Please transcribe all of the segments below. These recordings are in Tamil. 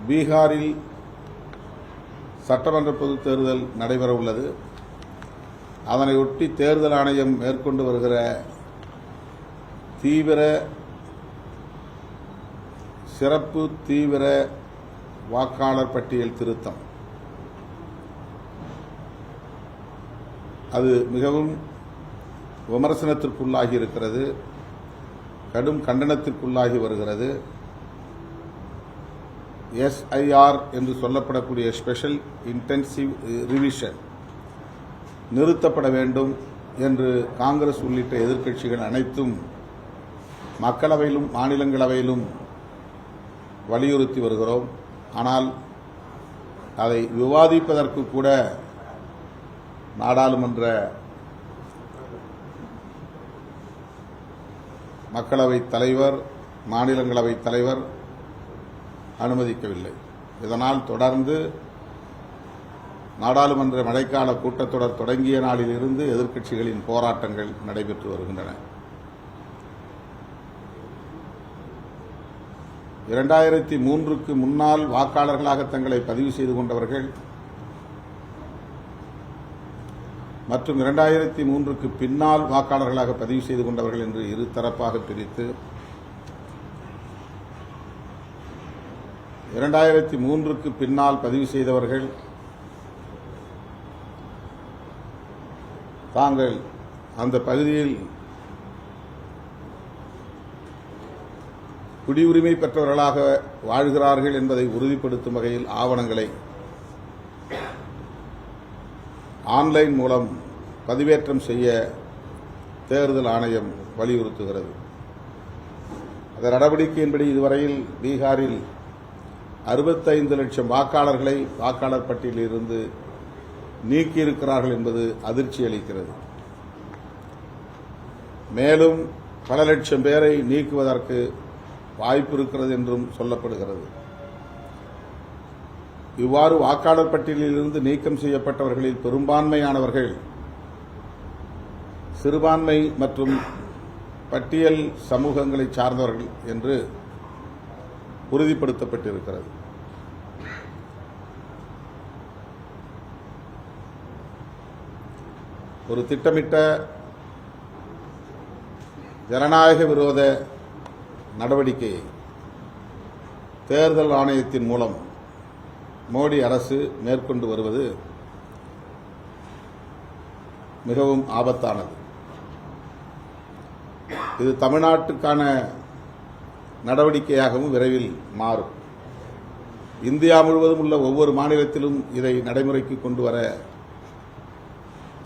பீகாரில் சட்டமன்ற பொதுத் தேர்தல் நடைபெற உள்ளது. அதனையொட்டி தேர்தல் ஆணையம் மேற்கொண்டு வருகிற சிறப்பு தீவிர வாக்காளர் பட்டியல் திருத்தம் அது மிகவும் விமர்சனத்திற்குள்ளாகி இருக்கிறது, கடும் கண்டனத்திற்குள்ளாகி வருகிறது. SIR என்று சொல்லப்படக்கூடிய ஸ்பெஷல் இன்டென்சிவ் ரிவிஷன் நிறுத்தப்பட வேண்டும் என்று காங்கிரஸ் உள்ளிட்ட எதிர்க்கட்சிகள் அனைத்தும் மக்களவையிலும் மாநிலங்களவையிலும் வலியுறுத்தி வருகிறோம். ஆனால் அதை விவாதிப்பதற்கு கூட நாடாளுமன்ற மக்களவைத் தலைவர் மாநிலங்களவைத் தலைவர் அனுமதிக்கவில்லை. இதனால் தொடர்ந்து நாடாளுமன்ற மழைக்கால கூட்டத்தொடர் தொடங்கிய நாளிலிருந்து எதிர்க்கட்சிகளின் போராட்டங்கள் நடைபெற்று வருகின்றன. 2003க்கு முன்னால் வாக்காளர்களாக தங்களை பதிவு செய்து கொண்டவர்கள் மற்றும் 2003க்கு பின்னால் வாக்காளர்களாக பதிவு செய்து கொண்டவர்கள் என்று இரு தரப்பாக பிரித்து 2003க்கு பின்னால் பதிவு செய்தவர்கள் தாங்கள் அந்த பகுதியில் குடியுரிமை பெற்றவர்களாக வாழ்கிறார்கள் என்பதை உறுதிப்படுத்தும் வகையில் ஆவணங்களை ஆன்லைன் மூலம் பதிவேற்றம் செய்ய தேர்தல் ஆணையம் வலியுறுத்துகிறது. அந்த நடவடிக்கையின்படி இதுவரையில் பீகாரில் 65 லட்சம் வாக்காளர்களை வாக்காளர் பட்டியலில் இருந்து நீக்கியிருக்கிறார்கள் என்பது அதிர்ச்சி அளிக்கிறது. மேலும் பல லட்சம் பேரை நீக்குவதற்கு வாய்ப்பு இருக்கிறது என்றும் சொல்லப்படுகிறது. இவ்வாறு வாக்காளர் பட்டியலில் இருந்து நீக்கம் செய்யப்பட்டவர்களில் பெரும்பான்மையானவர்கள் சிறுபான்மை மற்றும் பட்டியல் சமூகங்களை சார்ந்தவர்கள் என்று உறுதிப்படுத்தப்பட்டிருக்கிறது. ஒரு திட்டமிட்ட ஜனநாயக விரோத நடவடிக்கையை தேர்தல் ஆணையத்தின் மூலம் மோடி அரசு மேற்கொண்டு வருவது மிகவும் ஆபத்தானது. இது தமிழ்நாட்டுக்கான நடவடிக்கையாகவும் விரைவில் மாறும். இந்தியா முழுவதும் உள்ள ஒவ்வொரு மாநிலத்திலும் இதை நடைமுறைக்கு கொண்டு வர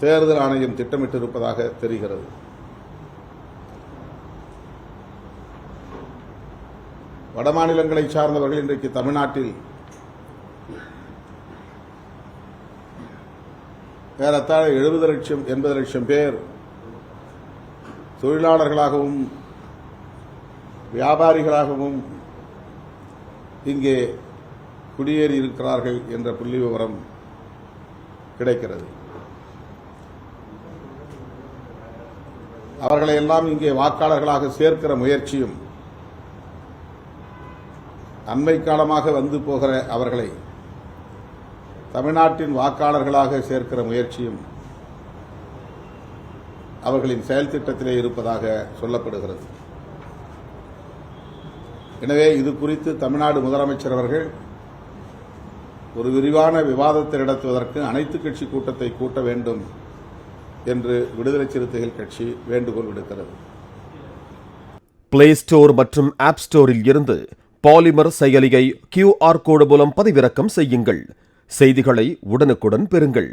தேர்தல் ஆணையம் திட்டமிட்டிருப்பதாக தெரிகிறது. வடமாநிலங்களை சார்ந்தவர்கள் இன்றைக்கு தமிழ்நாட்டில் ஏறத்தாழ 70 லட்சம் 80 லட்சம் பேர் தொழிலாளர்களாகவும் வியாபாரிகளாகவும் இங்கே குடியேறி இருக்கிறார்கள் என்ற புள்ளி விவரம் கிடைக்கிறது. அவர்களை எல்லாம் இங்கே வாக்காளர்களாக சேர்க்கிற முயற்சியும் அண்மை காலமாக வந்து போகிற அவர்களை தமிழ்நாட்டின் வாக்காளர்களாக சேர்க்கிற முயற்சியும் அவர்களின் செயல் திட்டத்திலே இருப்பதாக சொல்லப்படுகிறது. எனவே இது குறித்து தமிழ்நாடு முதலமைச்சர் அவர்கள் ஒரு விரிவான விவாதத்தை நடத்துவதற்கு அனைத்துக் கட்சி கூட்டத்தை கூட்ட வேண்டும் என்று விடுதலை சிறுத்தைகள் கட்சி வேண்டுகோள் விடுக்கிறது. பிளே ஸ்டோர் மற்றும் ஆப் ஸ்டோரில் இருந்து பாலிமர் செயலியை QR கோடு மூலம் பதிவிறக்கம் செய்யுங்கள். செய்திகளை உடனுக்குடன் பெறுங்கள்.